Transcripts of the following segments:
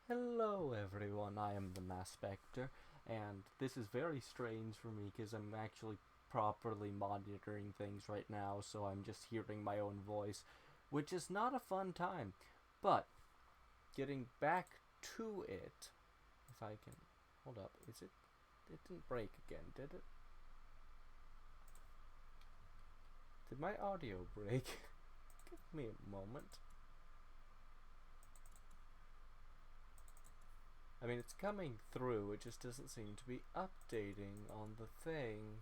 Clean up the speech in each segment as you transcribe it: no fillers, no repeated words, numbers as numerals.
Hello everyone, I am the Spectre, and this is very strange for me because I'm actually properly monitoring things right now, so I'm just hearing my own voice, which is not a fun time. But, getting back to it, if I can, hold up, it didn't break again, did it? Did my audio break? Give me a moment. I mean, it's coming through, it just doesn't seem to be updating on the thing.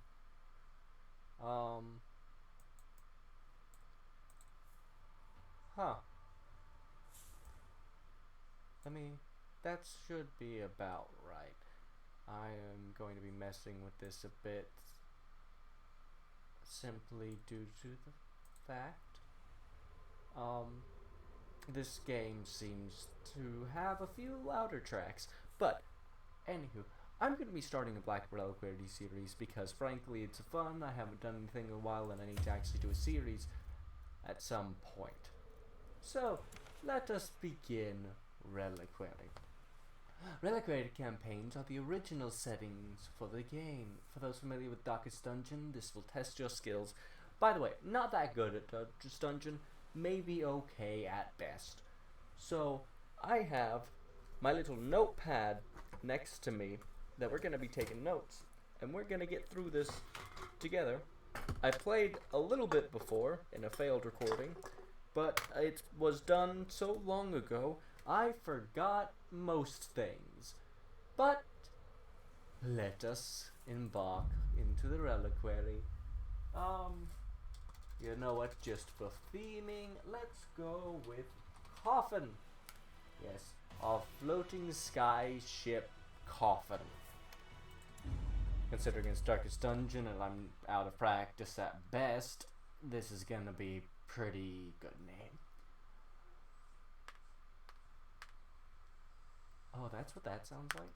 Um, huh. I mean, that should be about right. I am going to be messing with this a bit simply due to the fact um, this game seems to have a few louder tracks. But, anywho, I'm going to be starting a Black Reliquary series because, frankly, it's fun. I haven't done anything in a while, and I need to actually do a series at some point. So, let us begin Reliquary. Reliquary campaigns are the original settings for the game. For those familiar with Darkest Dungeon, this will test your skills. By the way, not that good at Darkest Dungeon, maybe okay at best. So, I have my little notepad next to me that we're going to be taking notes, and we're going to get through this together. I played a little bit before in a failed recording, but it was done so long ago, I forgot most things. But let us embark into the reliquary. You know what? Just for theming, let's go with coffin. Yes, our floating sky ship coffin. Considering it's Darkest Dungeon and I'm out of practice at best, this is gonna be pretty good name. Oh, that's what that sounds like?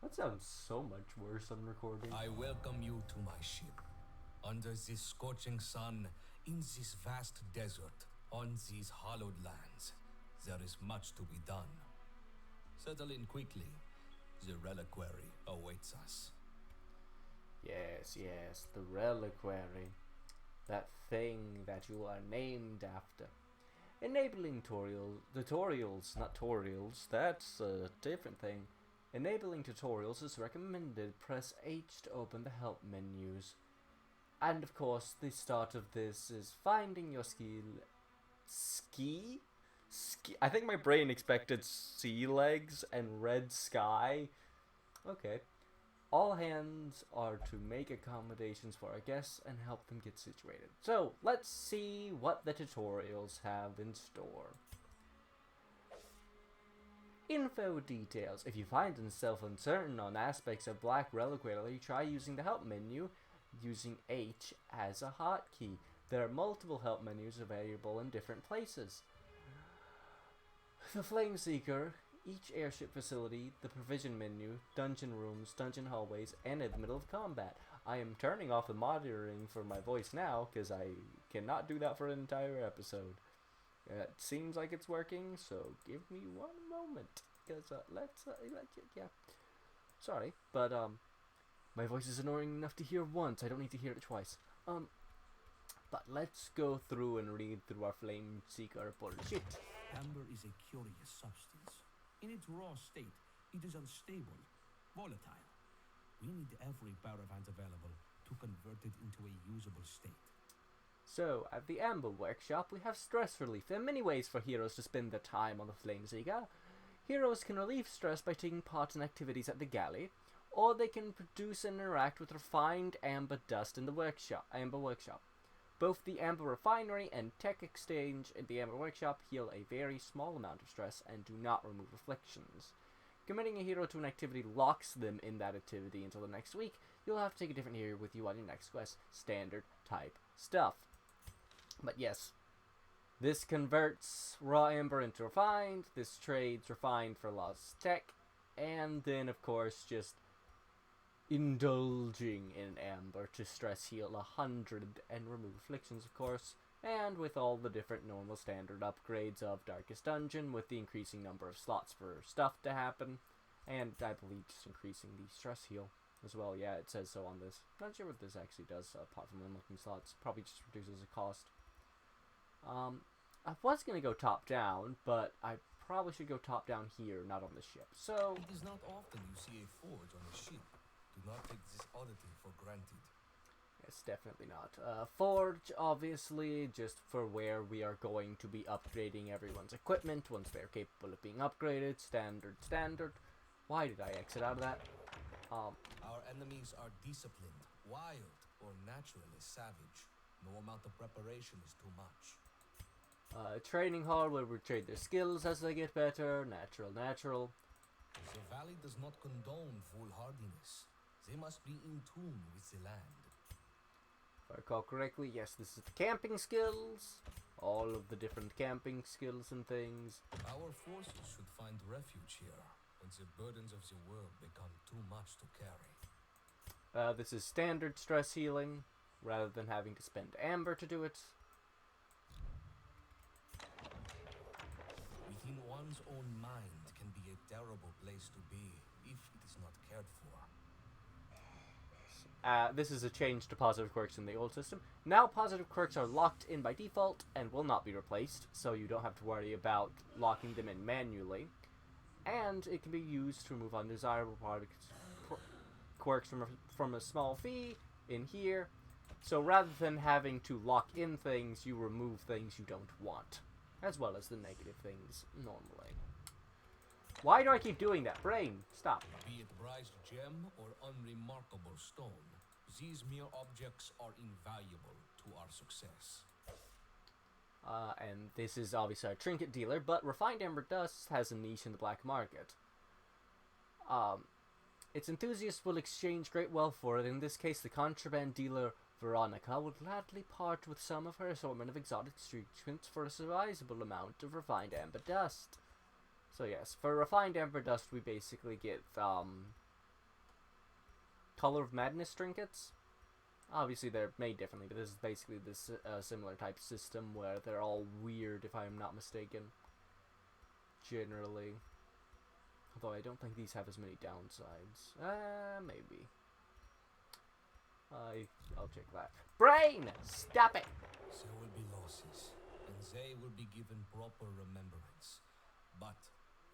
That sounds so much worse on recording. I welcome you to my ship. Under this scorching sun, in this vast desert, on these hallowed lands, there is much to be done. Settle in quickly. The reliquary awaits us. Yes, the reliquary. That thing that you are named after. Enabling tutorials, not tutorials, that's a different thing. Enabling tutorials is recommended. Press H to open the help menus. And of course, the start of this is finding your ski? I think my brain expected sea legs and red sky. Okay. All hands are to make accommodations for our guests and help them get situated. So, let's see what the tutorials have in store. Info details. If you find yourself uncertain on aspects of Black Reliquary, try using the help menu using H as a hotkey. There are multiple help menus available in different places. The Flame Seeker, each airship facility, the provision menu, dungeon rooms, dungeon hallways, and in the middle of combat. I am turning off the monitoring for my voice now because I cannot do that for an entire episode. It seems like it's working, so give me one moment because yeah. Sorry, but my voice is annoying enough to hear once. I don't need to hear it twice. But let's go through and read through our Flame Seeker bullshit. Amber is a curious substance. In its raw state, it is unstable, volatile. We need every Baravant available to convert it into a usable state. So, at the Amber Workshop, we have stress relief. There are many ways for heroes to spend their time on the Flame Seeker. Heroes can relieve stress by taking part in activities at the galley, or they can produce and interact with refined amber dust in the Amber Workshop. Both the Amber Refinery and Tech Exchange in the Amber Workshop heal a very small amount of stress and do not remove afflictions. Committing a hero to an activity locks them in that activity until the next week. You'll have to take a different hero with you on your next quest. Standard type stuff. But yes, this converts raw amber into refined. This trades refined for lost tech. And then, of course, just indulging in amber to stress heal 100 and remove afflictions, of course. and with all the different normal standard upgrades of Darkest Dungeon, with the increasing number of slots for stuff to happen, and I believe just increasing the stress heal as well. Yeah, it says so on this. Not sure what this actually does, apart from unlocking slots. Probably just reduces the cost. I was going to go top down, but I probably should go top down here, not on the ship. So, It is not often you see a forge on a ship. Do not take this oddity for granted. yes, definitely not. Forge, obviously, just for where we are going to be upgrading everyone's equipment once they're capable of being upgraded. Standard. Why did I exit out of that? Our enemies are disciplined, wild, or naturally savage. No amount of preparation is too much. Training hall where we trade their skills as they get better. Natural. The valley does not condone foolhardiness. They must be in tune with the land. If I recall correctly, yes, this is the camping skills. All of the different camping skills and things. Our forces should find refuge here when the burdens of the world become too much to carry. This is standard stress healing, rather than having to spend amber to do it. Within one's own mind can be a terrible place to be if it is not cared for. This is a change to positive quirks in the old system. Now positive quirks are locked in by default and will not be replaced, so you don't have to worry about locking them in manually. And it can be used to remove undesirable quirks from a small fee in here. So rather than having to lock in things, you remove things you don't want, as well as the negative things normally. Why do I keep doing that? Brain, stop. Be it prized gem or unremarkable stone, these mere objects are invaluable to our success. And this is obviously our trinket dealer, but refined amber dust has a niche in the black market. Its enthusiasts will exchange great wealth for it. In this case, the contraband dealer Veronica would gladly part with some of her assortment of exotic trinkets for a sizable amount of refined amber dust. So yes, for refined amber dust, we basically get Color of Madness trinkets. Obviously, they're made differently, but this is basically this similar type system where they're all weird, if I'm not mistaken. Generally. Although I don't think these have as many downsides. Maybe. I'll check that. Brain! Stop it! There will be losses, and they will be given proper remembrance. But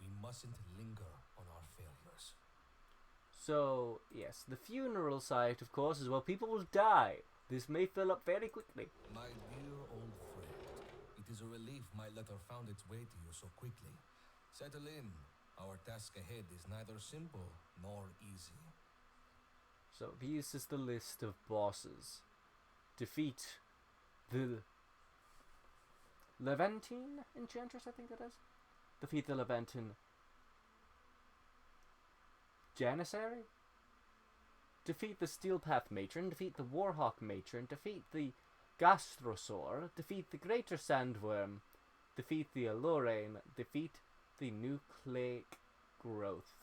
we mustn't linger on our failures. So, yes, the funeral site, of course, is where people will die. This may fill up very quickly. My dear old friend, it is a relief my letter found its way to you so quickly. Settle in. Our task ahead is neither simple nor easy. So, this is the list of bosses. Defeat the Levantine Enchantress, I think that is. Defeat the Levantine Janissary? Defeat the Steelpath Matron, defeat the Warhawk Matron, defeat the Gastrosaur, defeat the Greater Sandworm, defeat the Allurain, defeat the Nucleic Growth.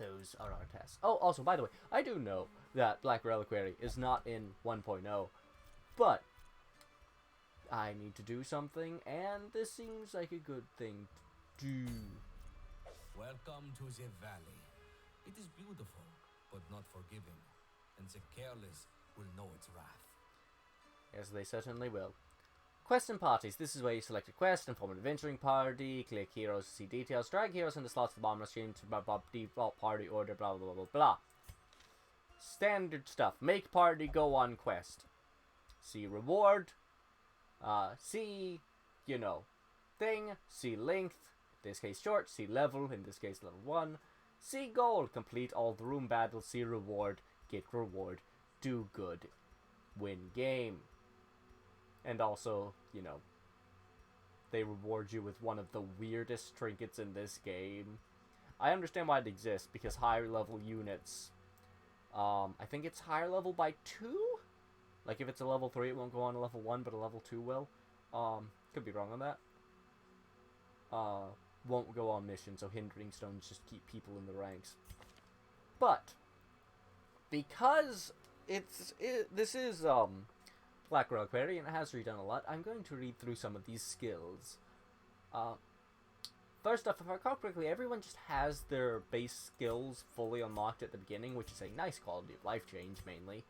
Those are our tasks. Oh, also, by the way, I do know that Black Reliquary is not in 1.0, but I need to do something, and this seems like a good thing to do. Welcome to the valley. It is beautiful, but not forgiving, and the careless will know its wrath. Yes, they certainly will. Quests and parties. This is where you select a quest and form an adventuring party, click heroes to see details, drag heroes into slots of the bottom screen to default party order, blah blah blah blah. Standard stuff. Make party go on quest. See reward. See, thing. See length. In this case short. See level. In this case level 1. See goal. Complete all the room battles. See reward. Get reward. Do good. Win game. And also, they reward you with one of the weirdest trinkets in this game. I understand why it exists, because higher level units, I think it's higher level by 2? Like, if it's a level 3, it won't go on a level 1, but a level 2 will. Could be wrong on that. Won't go on missions, so hindering stones just keep people in the ranks. But, because this is, Black Reliquary, and it has redone a lot. I'm going to read through some of these skills. First off, if I recall correctly, everyone just has their base skills fully unlocked at the beginning, which is a nice quality of life change, mainly.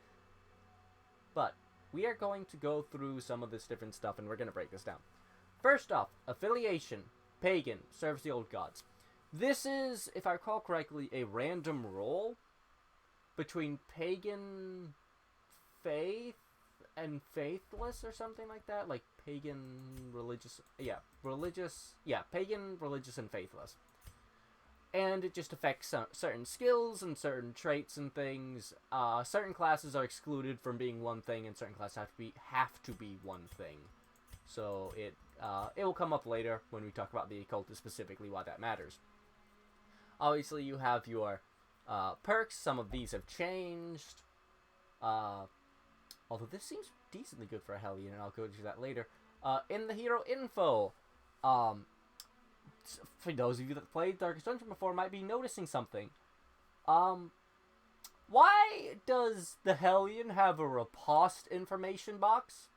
But we are going to go through some of this different stuff, and we're going to break this down. First off, Affiliation. Pagan. Serves the old gods. This is, if I recall correctly, a random roll between Pagan faith and faithless or something like that. Like pagan, religious, pagan, religious, and faithless. And it just affects certain skills and certain traits and things. Certain classes are excluded from being one thing, and certain classes have to be one thing. So it will come up later when we talk about the occultist specifically why that matters. Obviously, you have your perks. Some of these have changed. Although this seems decently good for a Hellion, and I'll go into that later. In the hero info, for those of you that played Darkest Dungeon before might be noticing something. Why does the Hellion have a riposte information box?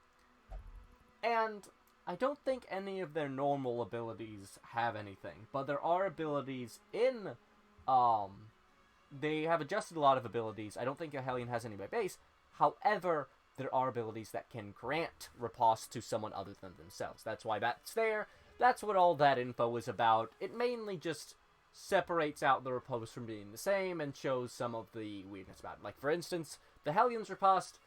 And I don't think any of their normal abilities have anything, but there are abilities in, they have adjusted a lot of abilities. I don't think a Hellion has any by base. However, there are abilities that can grant riposte to someone other than themselves. That's why that's there. That's what all that info is about. It mainly just separates out the riposte from being the same and shows some of the weirdness about it. Like, for instance, the Hellion's riposte,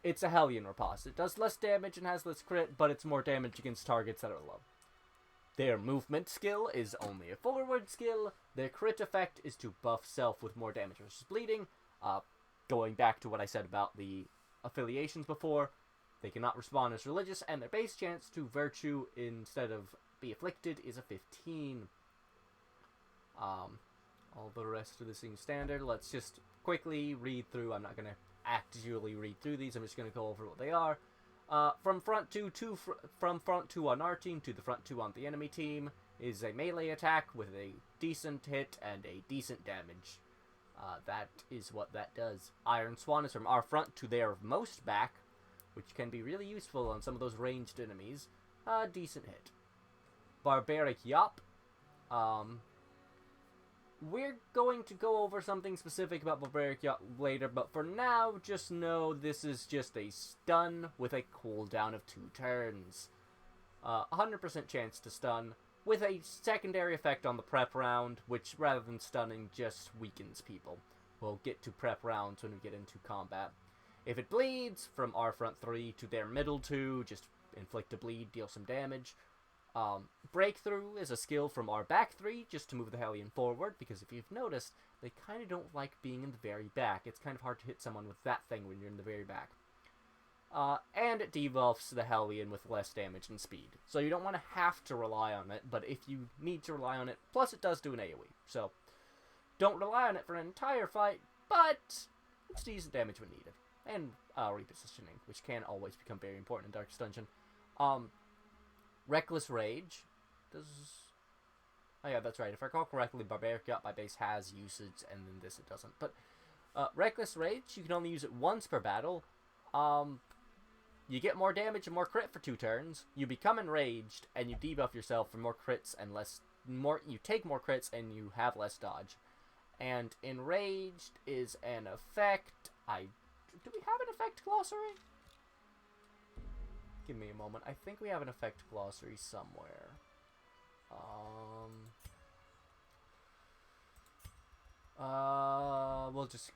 it's a Hellion riposte. It does less damage and has less crit, but it's more damage against targets that are low. Their movement skill is only a forward skill. Their crit effect is to buff self with more damage versus bleeding. Going back to what I said about the affiliations before, they cannot respond as religious, and their base chance to virtue instead of be afflicted is a 15. All the rest of this seems standard. Let's just quickly read through. I'm not going to actually read through these. I'm just going to go over what they are. From front two on our team to the front two on the enemy team is a melee attack with a decent hit and a decent damage. That is what that does. Iron Swan is from our front to their most back, which can be really useful on some of those ranged enemies. Decent hit. Barbaric Yop. We're going to go over something specific about Barbaric Yop later, but for now, just know this is just a stun with a cooldown of 2 turns. 100% chance to stun, with a secondary effect on the prep round, which, rather than stunning, just weakens people. We'll get to prep rounds when we get into combat. If it bleeds, from our front 3 to their middle 2, just inflict a bleed, deal some damage. Breakthrough is a skill from our back 3, just to move the Hellion forward, because if you've noticed, they kind of don't like being in the very back. It's kind of hard to hit someone with that thing when you're in the very back. And it debuffs the Hellion with less damage and speed. So you don't want to have to rely on it, but if you need to rely on it, plus it does do an AoE. So don't rely on it for an entire fight, but it's decent damage when needed. And repositioning, which can always become very important in Darkest Dungeon. Reckless Rage does... Oh yeah, that's right. If I recall correctly, Barbaric Yacht by base has usage, and then this it doesn't. But Reckless Rage, you can only use it once per battle. You get more damage and more crit for 2 turns. You become enraged, and you debuff yourself for more crits and less... You take more crits, and you have less dodge. And Enraged is an effect... Do we have an effect glossary? Give me a moment. I think we have an effect glossary somewhere.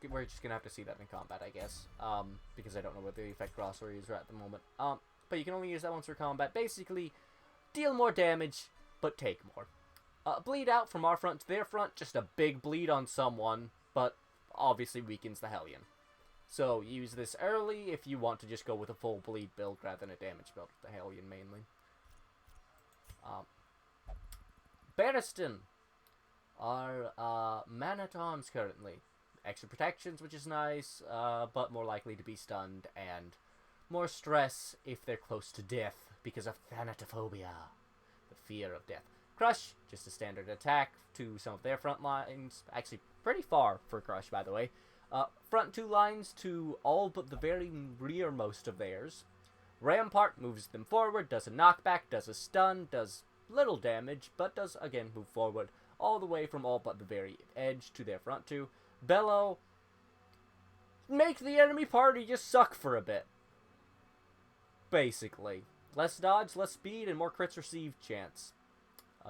We're just gonna have to see that in combat, I guess. Because I don't know what the effect glossary is right at the moment. But you can only use that once for combat. Basically, deal more damage, but take more. Bleed out from our front to their front, just a big bleed on someone, but obviously weakens the Hellion. So use this early if you want to just go with a full bleed build rather than a damage build with the Hellion mainly. Barristan are man-at-arms currently. Extra protections, which is nice, but more likely to be stunned, and more stress if they're close to death because of thanatophobia, the fear of death. Crush, just a standard attack to some of their front lines. Actually, pretty far for Crush, by the way. Front two lines to all but the very rearmost of theirs. Rampart moves them forward, does a knockback, does a stun, does little damage, but does again move forward all the way from all but the very edge to their front two. Bellow, make the enemy party just suck for a bit. Basically. Less dodge, less speed, and more crits received chance.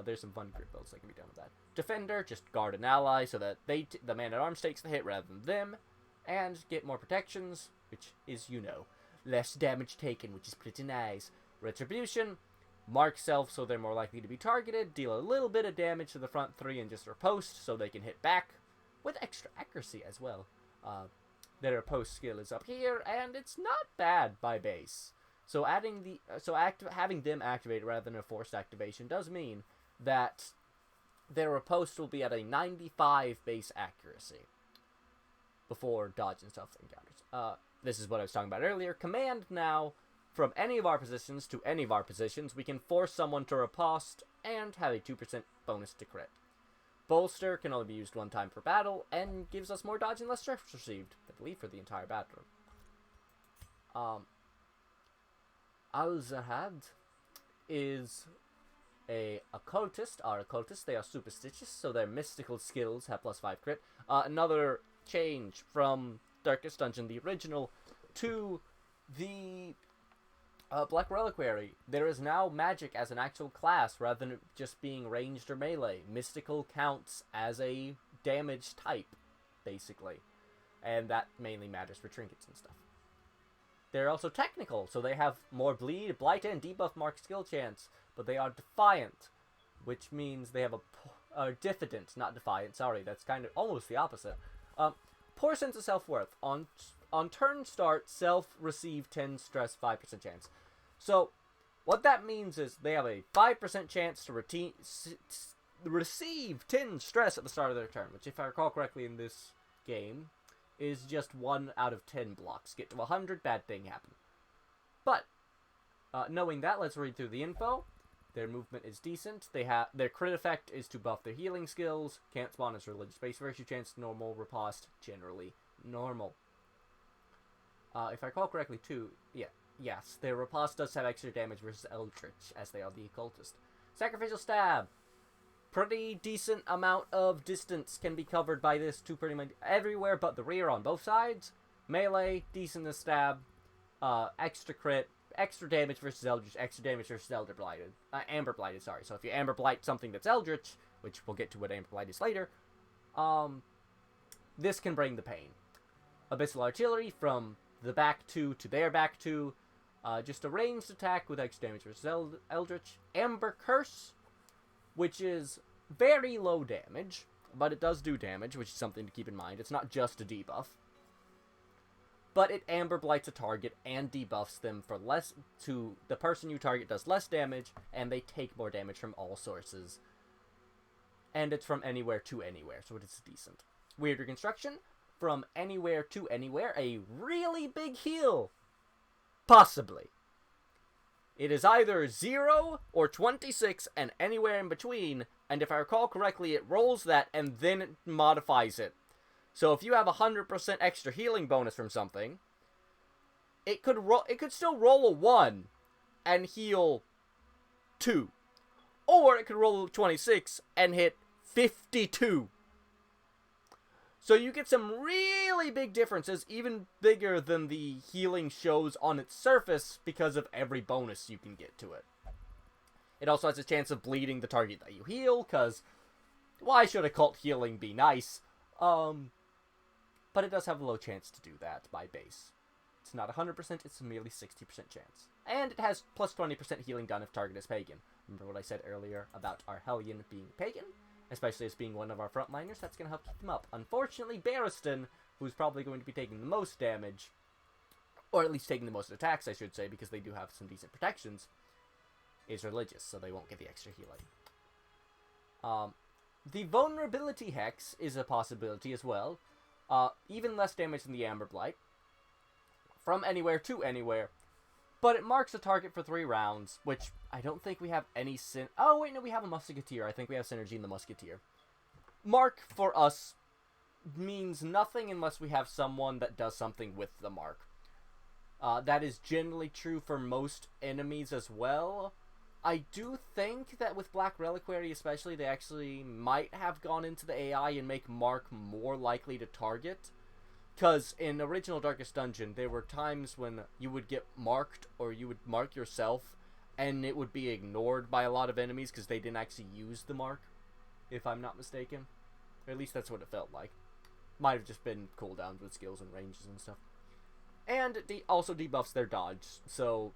There's some fun crit builds that can be done with that. Defender, just guard an ally so that the man-at-arms takes the hit rather than them, and get more protections, which is, less damage taken, which is pretty nice. Retribution, mark self so they're more likely to be targeted, deal a little bit of damage to the front three and just riposte so they can hit back, with extra accuracy as well. Their riposte skill is up here, and it's not bad by base. So having them activated rather than a forced activation does mean that their riposte will be at a 95 base accuracy before dodge and stuff encounters. This is what I was talking about earlier. Command now, from any of our positions to any of our positions, we can force someone to riposte and have a 2% bonus to crit. Bolster can only be used one time per battle and gives us more dodge and less stress received, I believe, for the entire battle. Al-Zahad is a occultist. Our occultists, they are superstitious, so their mystical skills have +5 crit. Another change from Darkest Dungeon, the original, to the Black Reliquary. There is now magic as an actual class rather than just being ranged or melee. Mystical counts as a damage type, basically. And that mainly matters for trinkets and stuff. They're also technical, so they have more bleed, blight, and debuff mark skill chance, but they are defiant, which means they have a diffident, not defiant, sorry, that's kind of almost the opposite. Poor sense of self-worth. On turn start, self receive 10 stress, 5% chance. So, what that means is they have a 5% chance to receive 10 stress at the start of their turn, which if I recall correctly in this game, is just 1 out of 10 blocks. Get to 100, bad thing happen. But, knowing that, let's read through the info. Their movement is decent. Their crit effect is to buff their healing skills. Can't spawn as religious base virtue chance, normal, riposte, generally normal. If I recall correctly too, yes, their riposte does have extra damage versus Eldritch, as they are the occultist. Sacrificial stab. Pretty decent amount of distance can be covered by this to pretty much everywhere but the rear on both sides. Melee, decent as stab, extra crit, extra damage versus Eldritch, extra damage versus Amber Blighted, sorry. So if you Amber Blight something that's Eldritch, which we'll get to what Amber Blight is later, this can bring the pain. Abyssal Artillery, from the back two to their back two, just a ranged attack with extra damage versus Eldritch. Amber Curse, which is very low damage, but it does do damage, which is something to keep in mind. It's not just a debuff. But it Amber Blights a target and debuffs them for less to the person you target does less damage, and they take more damage from all sources. And it's from anywhere to anywhere, so it is decent. Weird Reconstruction, from anywhere to anywhere, a really big heal. Possibly. It is either 0 or 26 and anywhere in between, and if I recall correctly, it rolls that and then it modifies it. So if you have 100% extra healing bonus from something, it could still roll a 1 and heal 2. Or it could roll a 26 and hit 52. So you get some really big differences, even bigger than the healing shows on its surface because of every bonus you can get to it. It also has a chance of bleeding the target that you heal, because why should occult healing be nice? But it does have a low chance to do that by base. It's not 100%, it's merely 60% chance. And it has plus 20% healing done if target is pagan. Remember what I said earlier about our Hellion being pagan? Especially as being one of our frontliners, that's going to help keep them up. Unfortunately, Barristan, who's probably going to be taking the most damage, or at least taking the most attacks, I should say, because they do have some decent protections, is religious, so they won't get the extra healing. The Vulnerability Hex is a possibility as well. Even less damage than the Amber Blight. From anywhere to anywhere. But it marks a target for 3 rounds, which I don't think we have any Oh, wait, no, we have a Musketeer. I think we have synergy in the Musketeer. Mark, for us, means nothing unless we have someone that does something with the mark. That is generally true for most enemies as well. I do think that with Black Reliquary especially, they actually might have gone into the AI and make Mark more likely to target. Because in original Darkest Dungeon, there were times when you would get marked, or you would mark yourself, and it would be ignored by a lot of enemies because they didn't actually use the mark, if I'm not mistaken. Or at least that's what it felt like. Might have just been cooldowns with skills and ranges and stuff. And it also debuffs their dodge, so,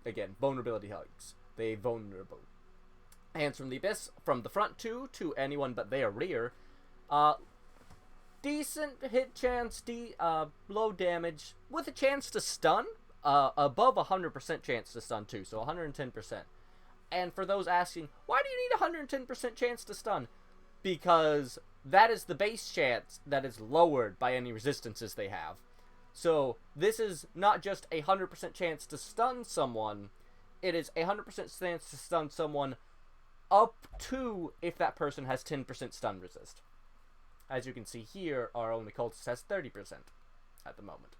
again, vulnerability hugs. They vulnerable. Hands from the Abyss, from the front to anyone but their rear. Decent hit chance, low damage, with a chance to stun. Above 100% chance to stun too, so 110%. And for those asking, why do you need 110% chance to stun? Because that is the base chance that is lowered by any resistances they have. So this is not just a 100% chance to stun someone, it is a 100% chance to stun someone up to if that person has 10% stun resist. As you can see here, our only cultist has 30% at the moment.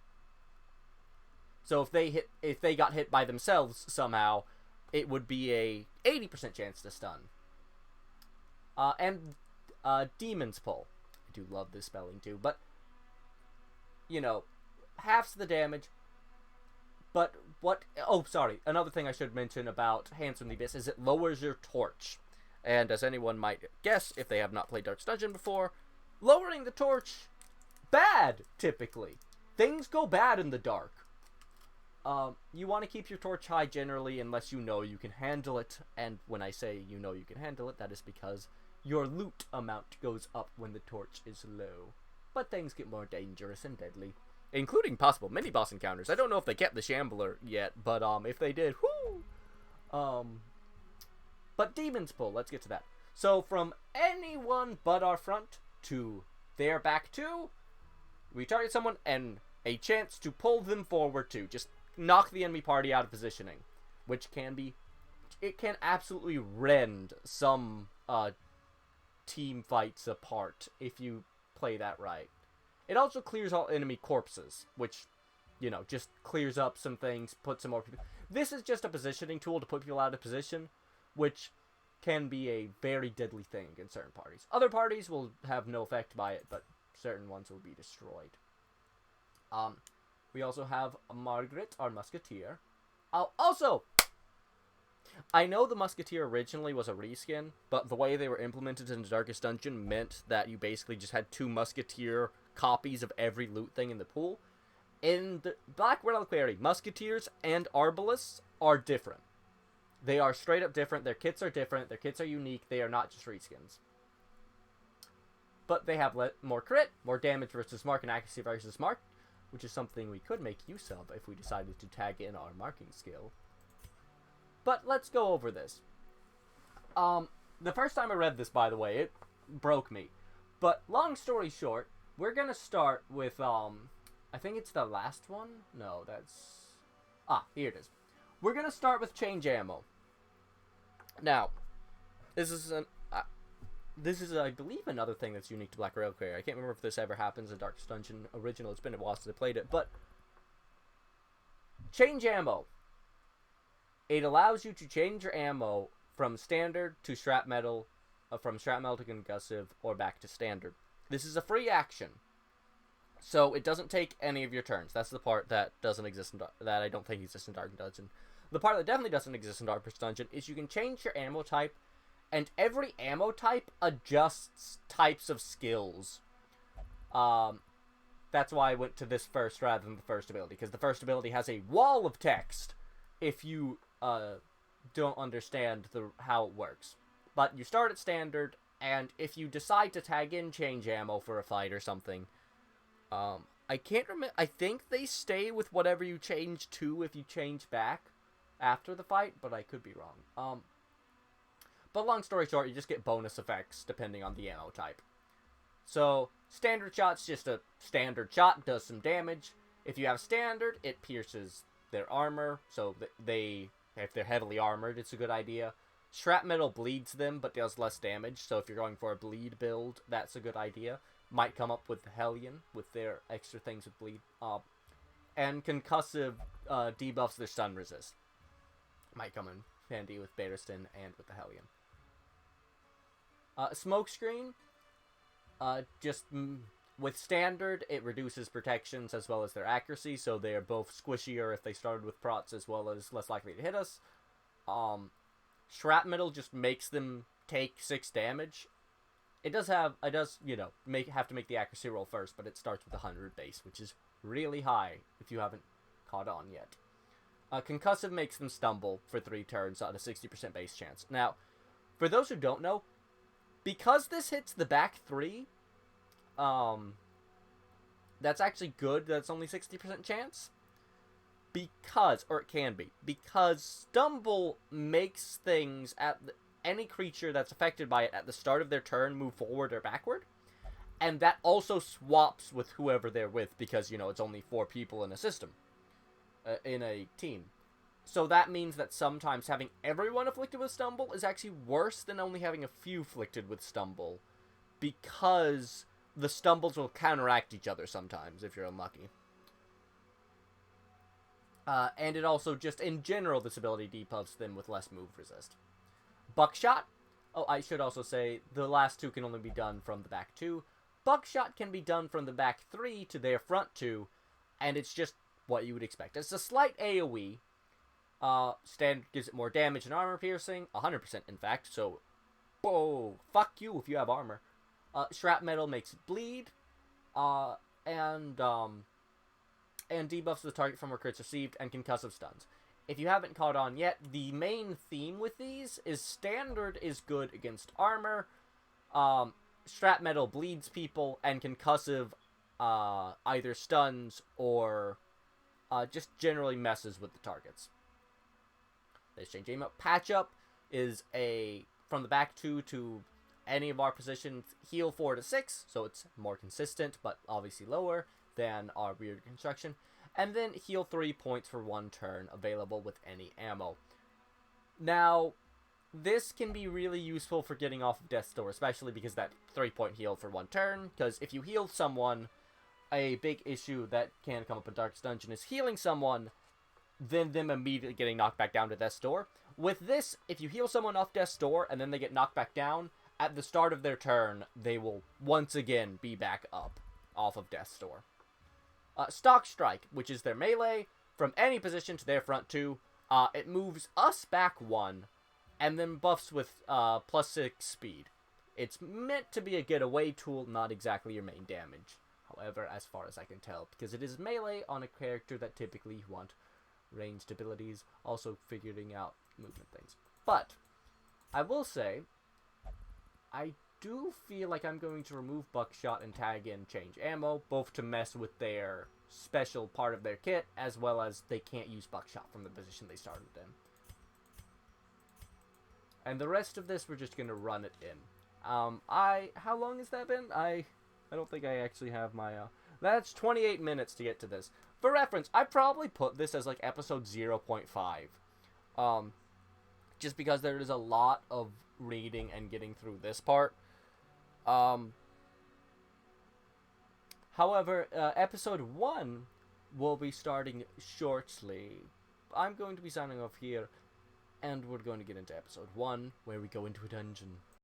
So if they got hit by themselves somehow, it would be a 80% chance to stun. And Demon's Pull. I do love this spelling too, but you know, halves the damage. But what... Oh, sorry. Another thing I should mention about Hands from the Abyss is it lowers your torch. And as anyone might guess, if they have not played Darkest Dungeon before, lowering the torch, bad, typically. Things go bad in the dark. You want to keep your torch high generally unless you know you can handle it. And when I say you know you can handle it, that is because your loot amount goes up when the torch is low. But things get more dangerous and deadly. Including possible mini-boss encounters. I don't know if they kept the Shambler yet, but if they did, whoo! But Demon's Pull, let's get to that. So from anyone but our front to their back two, we target someone and a chance to pull them forward too. Just knock the enemy party out of positioning. Which can be... It can absolutely rend some team fights apart if you play that right. It also clears all enemy corpses, which, you know, just clears up some things, puts some more people... This is just a positioning tool to put people out of position, which can be a very deadly thing in certain parties. Other parties will have no effect by it, but certain ones will be destroyed. We also have Margaret, our Musketeer. Also, I know the Musketeer originally was a reskin, but the way they were implemented in the Darkest Dungeon meant that you basically just had 2 Musketeer copies of every loot thing in the pool. In the Black Reliquary, Musketeers and Arbalists are different. They are straight up different. Their kits are different. Their kits are unique. They are not just reskins. But they have more crit, more damage versus mark, and accuracy versus mark, which is something we could make use of if we decided to tag in our marking skill. But let's go over this. The first time I read this, by the way, it broke me. But long story short, we're gonna start with, I think it's the last one? No, that's... here it is. We're gonna start with change ammo. Now, this is, I believe, another thing that's unique to Black Reliquary. I can't remember if this ever happens in Darkest Dungeon original. It's been a while since I played it, but... Change ammo. It allows you to change your ammo from standard to strap metal, from strap metal to concussive, or back to standard. This is a free action, so it doesn't take any of your turns. That's the part that doesn't exist in that I don't think exists in Dark Dungeon. The part that definitely doesn't exist in Darkest Dungeon is you can change your ammo type, and every ammo type adjusts types of skills. That's why I went to this first rather than the first ability, because the first ability has a wall of text if you don't understand how it works. But you start at standard, and if you decide to tag in change ammo for a fight or something, I can't remember. I think they stay with whatever you change to if you change back after the fight, but I could be wrong. But long story short, you just get bonus effects depending on the ammo type. So, standard shot's just a standard shot, does some damage. If you have standard, it pierces their armor, so if they're heavily armored, it's a good idea. Shrapnel bleeds them, but does less damage, so if you're going for a bleed build, that's a good idea. might come up with Hellion with their extra things with bleed. And concussive debuffs their stun resist. Might come in handy with Barristan and with the Hellion. Smokescreen, with standard, it reduces protections as well as their accuracy, so they are both squishier if they started with prots as well as less likely to hit us. Shrapnel just makes them take 6 damage. It does, have to make the accuracy roll first, but it starts with 100 base, which is really high if you haven't caught on yet. Concussive makes them stumble for 3 turns at a 60% base chance. Now, for those who don't know, because this hits the back 3, that's actually good. That's only 60% chance. Because Stumble makes things any creature that's affected by it at the start of their turn move forward or backward. And that also swaps with whoever they're with because, it's only 4 people in a system. In a team. So that means that sometimes having everyone afflicted with Stumble is actually worse than only having a few afflicted with Stumble. Because the Stumbles will counteract each other sometimes, if you're unlucky. And it also just, in general, this ability debuffs them with less move resist. Buckshot. Oh, I should also say, the last 2 can only be done from the back 2. Buckshot can be done from the back 3 to their front 2, and it's just what you would expect. It's a slight AoE. Standard gives it more damage and armor piercing, 100% in fact, so, whoa, fuck you if you have armor. Shrapnel makes it bleed, and debuffs the target from where crits received, and concussive stuns. If you haven't caught on yet, the main theme with these is standard is good against armor, Shrapnel bleeds people, and concussive either stuns or just generally messes with the targets. Let's change aim up. Patch up is from the back 2 to any of our positions, heal 4 to 6, so it's more consistent, but obviously lower than our weird construction. And then heal 3 points for 1 turn, available with any ammo. Now, this can be really useful for getting off of Death's Door, especially because that 3-point heal for 1 turn, because if you heal someone, a big issue that can come up in Darkest Dungeon is healing someone, then them immediately getting knocked back down to Death's Door. With this, if you heal someone off Death's Door and then they get knocked back down, at the start of their turn, they will once again be back up off of Death's Door. Stock Strike, which is their melee, from any position to their front 2. It moves us back 1, and then buffs with +6 speed. It's meant to be a getaway tool, not exactly your main damage. However, as far as I can tell, because it is melee on a character that typically you want ranged abilities, also figuring out movement things. But, I will say, I do feel like I'm going to remove Buckshot and tag in Change Ammo, both to mess with their special part of their kit, as well as they can't use Buckshot from the position they started in. And the rest of this, we're just going to run it in. How long has that been? I don't think I actually have my, that's 28 minutes to get to this. For reference, I probably put this as, like, episode 0.5. Just because there is a lot of reading and getting through this part. However, episode 1 will be starting shortly. I'm going to be signing off here, and we're going to get into episode 1, where we go into a dungeon.